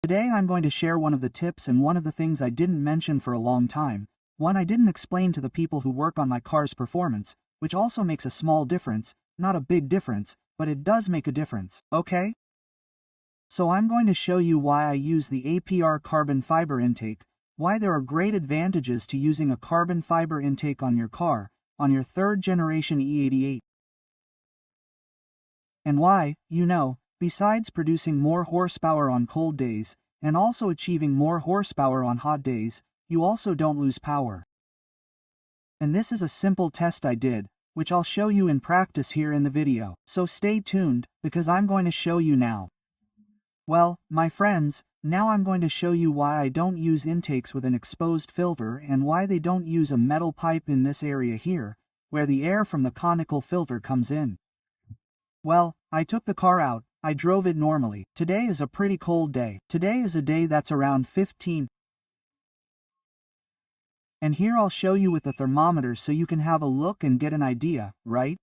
Today I'm going to share one of the tips and one of the things I didn't mention for a long time, one I didn't explain to the people who work on my car's performance, which also makes a small difference, not a big difference, but it does make a difference, okay? So I'm going to show you why I use the APR carbon fiber intake, why there are great advantages to using a carbon fiber intake on your car, on your third generation E88. And why, besides producing more horsepower on cold days, and also achieving more horsepower on hot days, you also don't lose power. And this is a simple test I did, which I'll show you in practice here in the video. So stay tuned, because I'm going to show you now. Well, my friends, now I'm going to show you why I don't use intakes with an exposed filter and why they don't use a metal pipe in this area here, where the air from the conical filter comes in. Well, I took the car out, I drove it normally. Today is a pretty cold day. Today is a day that's around 15. And here I'll show you with the thermometer so you can have a look and get an idea, right?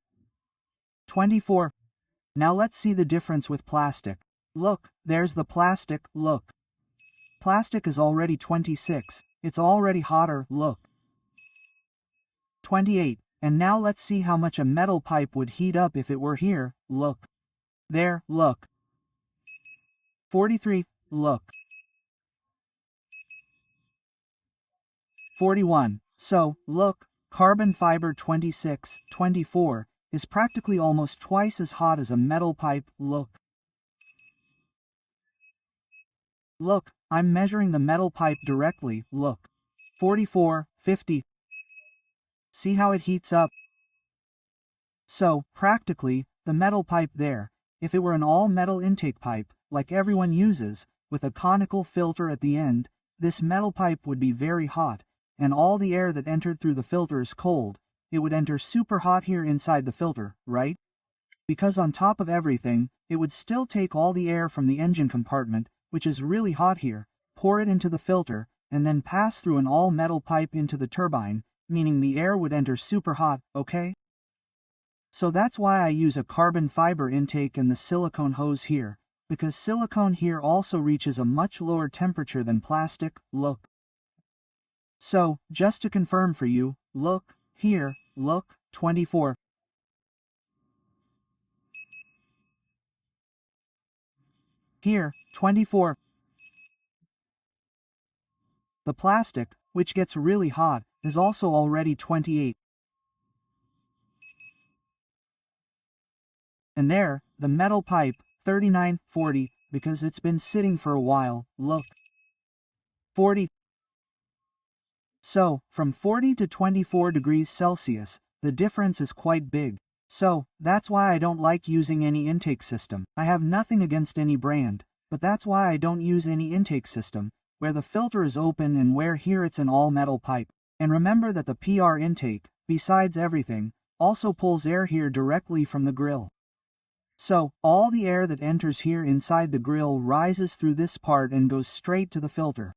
24. Now let's see the difference with plastic. Look, there's the plastic, look. Plastic is already 26, it's already hotter, look. 28, and now let's see how much a metal pipe would heat up if it were here, look. There, look. 43, look. 41, so, look, carbon fiber 26, 24, is practically almost twice as hot as a metal pipe, look. Look, I'm measuring the metal pipe directly, look. 44, 50. See how it heats up? So, practically, the metal pipe there, if it were an all-metal intake pipe, like everyone uses, with a conical filter at the end, this metal pipe would be very hot, and all the air that entered through the filter is cold. It would enter super hot here inside the filter, right? Because on top of everything, it would still take all the air from the engine compartment, which is really hot here, pour it into the filter, and then pass through an all-metal pipe into the turbine, meaning the air would enter super hot, okay? So that's why I use a carbon fiber intake and the silicone hose here, because silicone here also reaches a much lower temperature than plastic, look. So, just to confirm for you, look, here, look, 24. Here, 24. The plastic, which gets really hot, is also already 28. And there, the metal pipe, 39, 40, because it's been sitting for a while, look. 40. So, from 40 to 24 degrees Celsius, the difference is quite big. So, that's why I don't like using any intake system. I have nothing against any brand, but that's why I don't use any intake system, where the filter is open and where here it's an all-metal pipe. And remember that the PR intake, besides everything, also pulls air here directly from the grill. So, all the air that enters here inside the grill rises through this part and goes straight to the filter.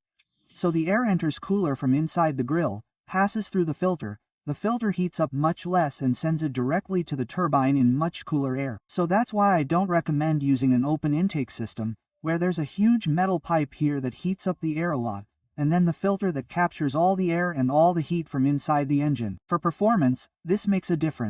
So the air enters cooler from inside the grill, passes through the filter heats up much less and sends it directly to the turbine in much cooler air. So that's why I don't recommend using an open intake system, where there's a huge metal pipe here that heats up the air a lot, and then the filter that captures all the air and all the heat from inside the engine. For performance, this makes a difference.